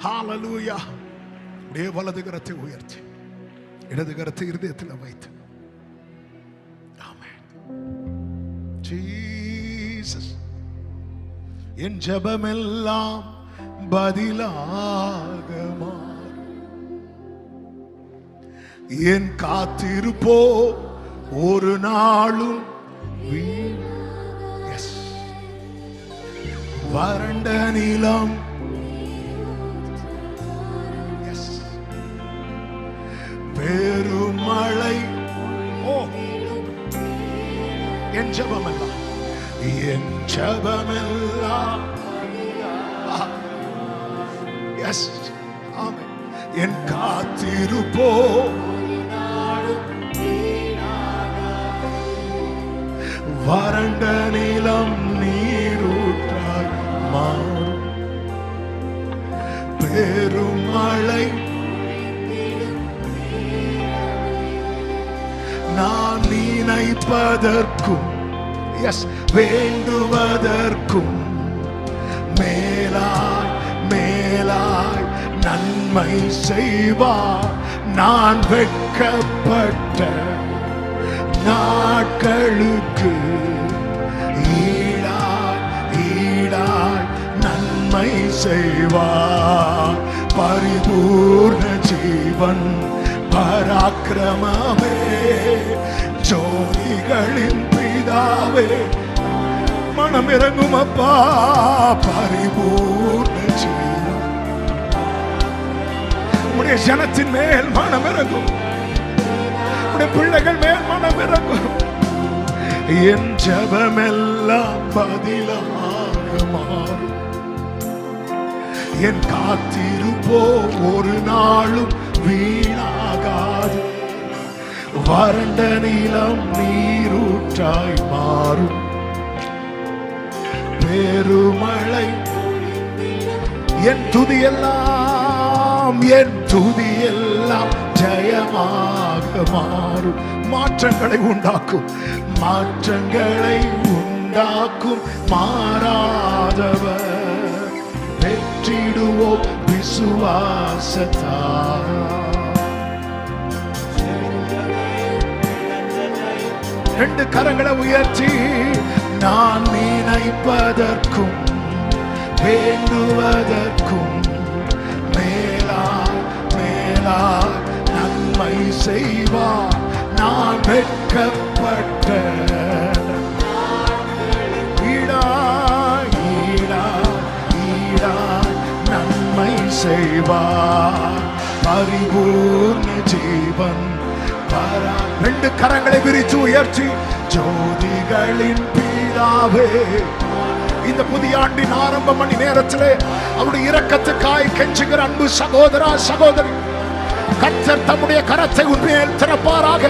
ஹalleluya. உடைய வலது கரத்தை உயர்த்தி இடது கரத்தை இருதயத்தில் வைத்து ஆமென். ஜீசஸ் என் ஜெபமெல்லாம் பதிலாக மாறும். என் காத்திருப்போ ஒரு நாளும் வறண்ட நிலம் பெருமழை என் ஜெபமெல்லாம் என் ஜெபமெல்லாம் எஸ் ஆமென். என் காத்திருப்போ வறண்ட நிலம் நீரூற்றாய் மாறும். பெருமழை நான் நினைப்பதற்கும் எஸ் வேண்டுவதற்கும் மேலாய் மேலாய் நன்மை செய்வார். நான் வெட்கப்பட்ட நாட்களுக்கு ஈடாய் ஈடாய் நன்மை செய்வார். பரிபூர்ண ஜீவன் பராக்கிரமமே ஜோதிகளின் பிதாவே மனம் இறங்கும் அப்பா. பரிபூர்ண ஜீவன் உடைய ஜனத்தின் மேல் மனம் இறங்கும். உடைய பிள்ளைகள் மேல் மனம் இறங்கும். என் ஜெபமெல்லாம் பதிலாக மாறும். என் காத்திருப்போ ஒரு நாளும் வீணாகாது. வறண்ட நிலம் நீரூற்றாய் மாறும். பெருமழை என் துதியெல்லாம் என் துதியெல்லாம் ஜெயமாக மாறும். மாற்றங்களை உண்டாக்கும் மாற்றங்களை உண்டாக்கும் மாறாதவர். வெற்றிடுவோம் விசுவாசத்தால். ரெண்டு கரங்களை உயர்த்தி நான் நினைப்பதற்கும் வேண்டுவதற்கும் மேலாய் மேலாய் நன்மை செய்வார். நான் வெட்கப்பட்ட ஈடாய் ஈடாய் ஈடாய் நன்மை செய்வார். பரிபூர்ண ஜீவன் பரா. ரெண்டு கரங்களை விரிச்சு உயர்த்தி ஜோதிகளின் பிதாவே இந்த புதிய ஆண்டின் ஆரம்ப மணி நேரத்திலே அவருடைய இரக்கத்துக்காய் கெஞ்சுகிற அன்பு சகோதரா சகோதரி, கர்த்தர் தம்முடைய கரத்தை உண்மையில் திறப்பாராக.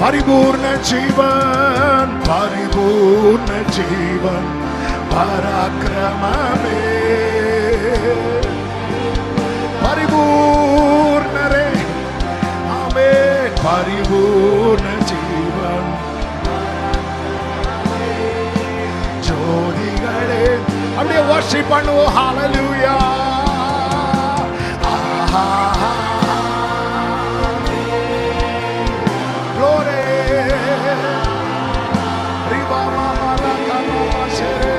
பரிபூர்ண ஜீவன் பரிபூர்ண ஜீவன் பராக்கிரமமே பரிபூர்ணரே ஆமென். பரிபூர்ண ஜீவன் ஜோதிகளே அப்படியே வர்ஷிப் பண்ணுவோம். ஹalleluya. glory riba mama kama sere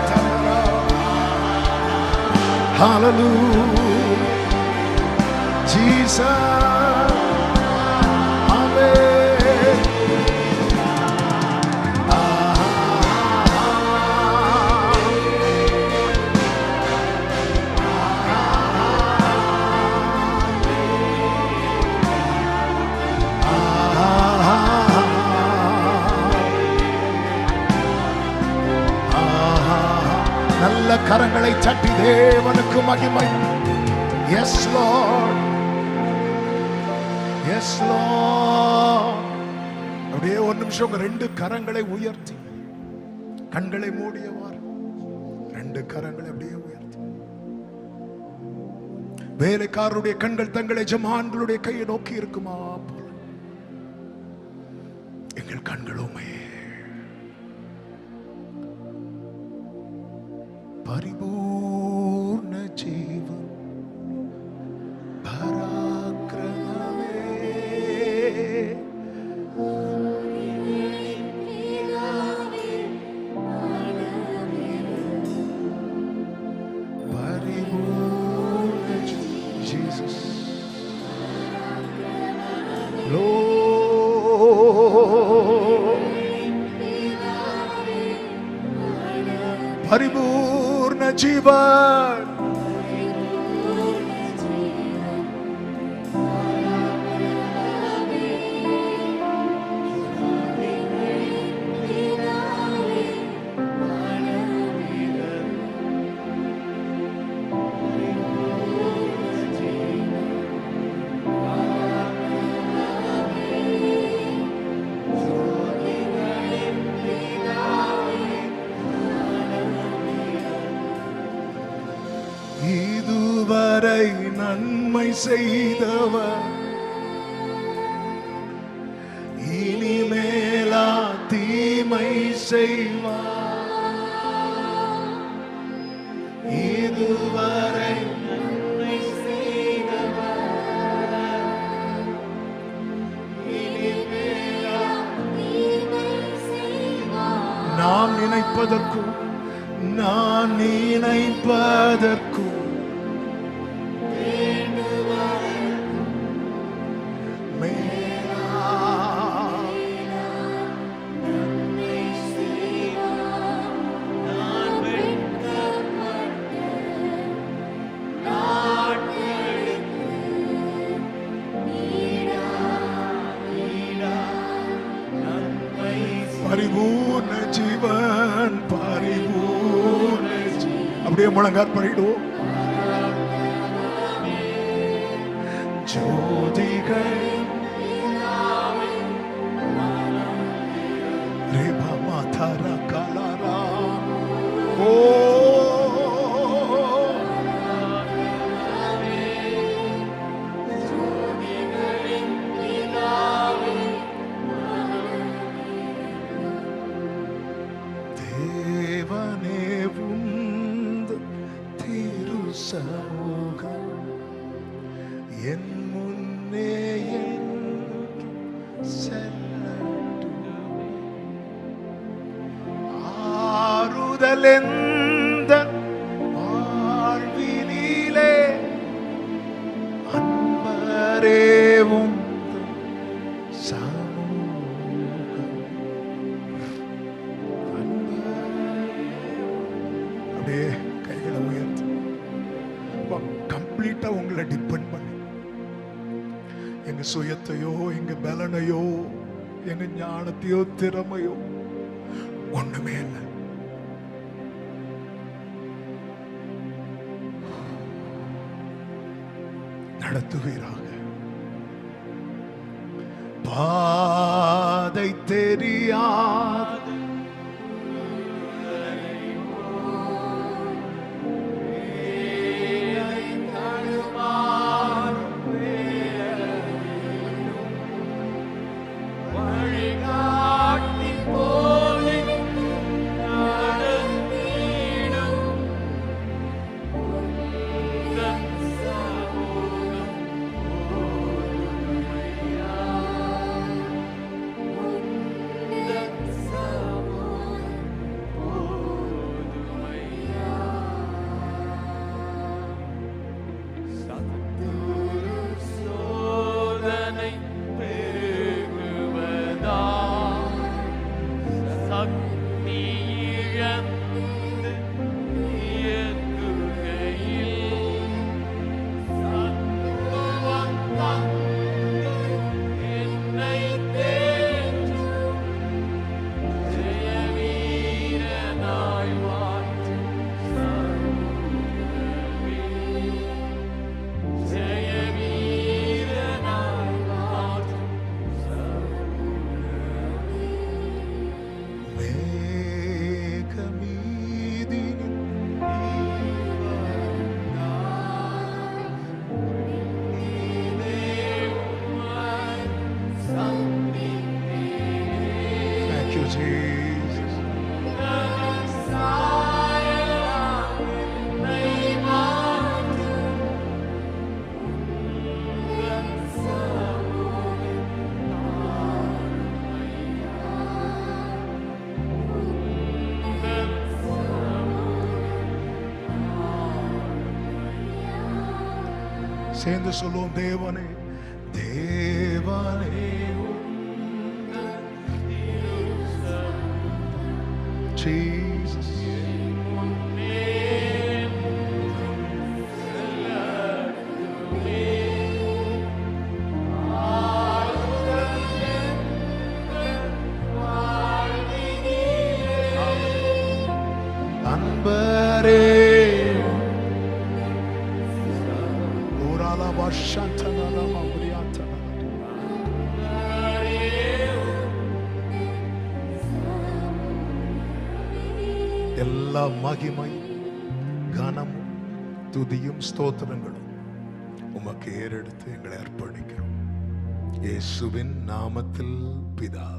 tamara. hallelujah Jesus. நல்ல கரங்களை தட்டி தேவனுக்கு மகிமை. Yes Lord, yes Lord. அப்படியே ஒரு நிமிஷம் ரெண்டு கரங்களை உயர்த்தி கண்களை மூடியவாறு ரெண்டு கரங்களை அப்படியே உயர்த்தி. வேலைக்காரருடைய கண்கள் தங்களை ஜமான்களுடைய கையை நோக்கி இருக்குமா போல எங்கள் கண்களுமே பரிபூர்ண பரிபூர்ண ஜீவன். இதுவரை நன்மை செய்தவர் இனிமேலா தீமை செய்வார். இதுவரை நன்மை செய்தவர் இனிமேலா தீமை செய்வார். நான் நினைப்பதற்கும் பரிபூர்ண ஜீவன், பரிபூர்ண அப்படியே முழங்கால் பண்ணிடுவோம். ஜோதிகள் ரேபா மாதாரா காலாரா ஓ சமூகம் என் முன்னே செல்லட்டும். ஆறுதலெந்த வாழ்வினிலே அன்பரேவும் சமூகம். அப்படியே கைகளை உயர்த்து கம்ப்ளீட்டா உங்களை டிபெண்ட் பண்ணி, எங்க சுயத்தையோ எங்க பலனையோ எங்க ஞானத்தையோ திறமையோ ஒண்ணுமே இல்லை. நடத்துவீராக. பாதை தெரியாது சேர்ந்து சொல்லுவோம். தேவனே தேவனே Jesus எல்லா மகிமை கனமும் துதியும் ஸ்தோத்திரங்களும் உமக்கு ஏறெடுத்து எங்களை அர்ப்பணிக்கிறோம். இயேசுவின் நாமத்தில் பிதாவே.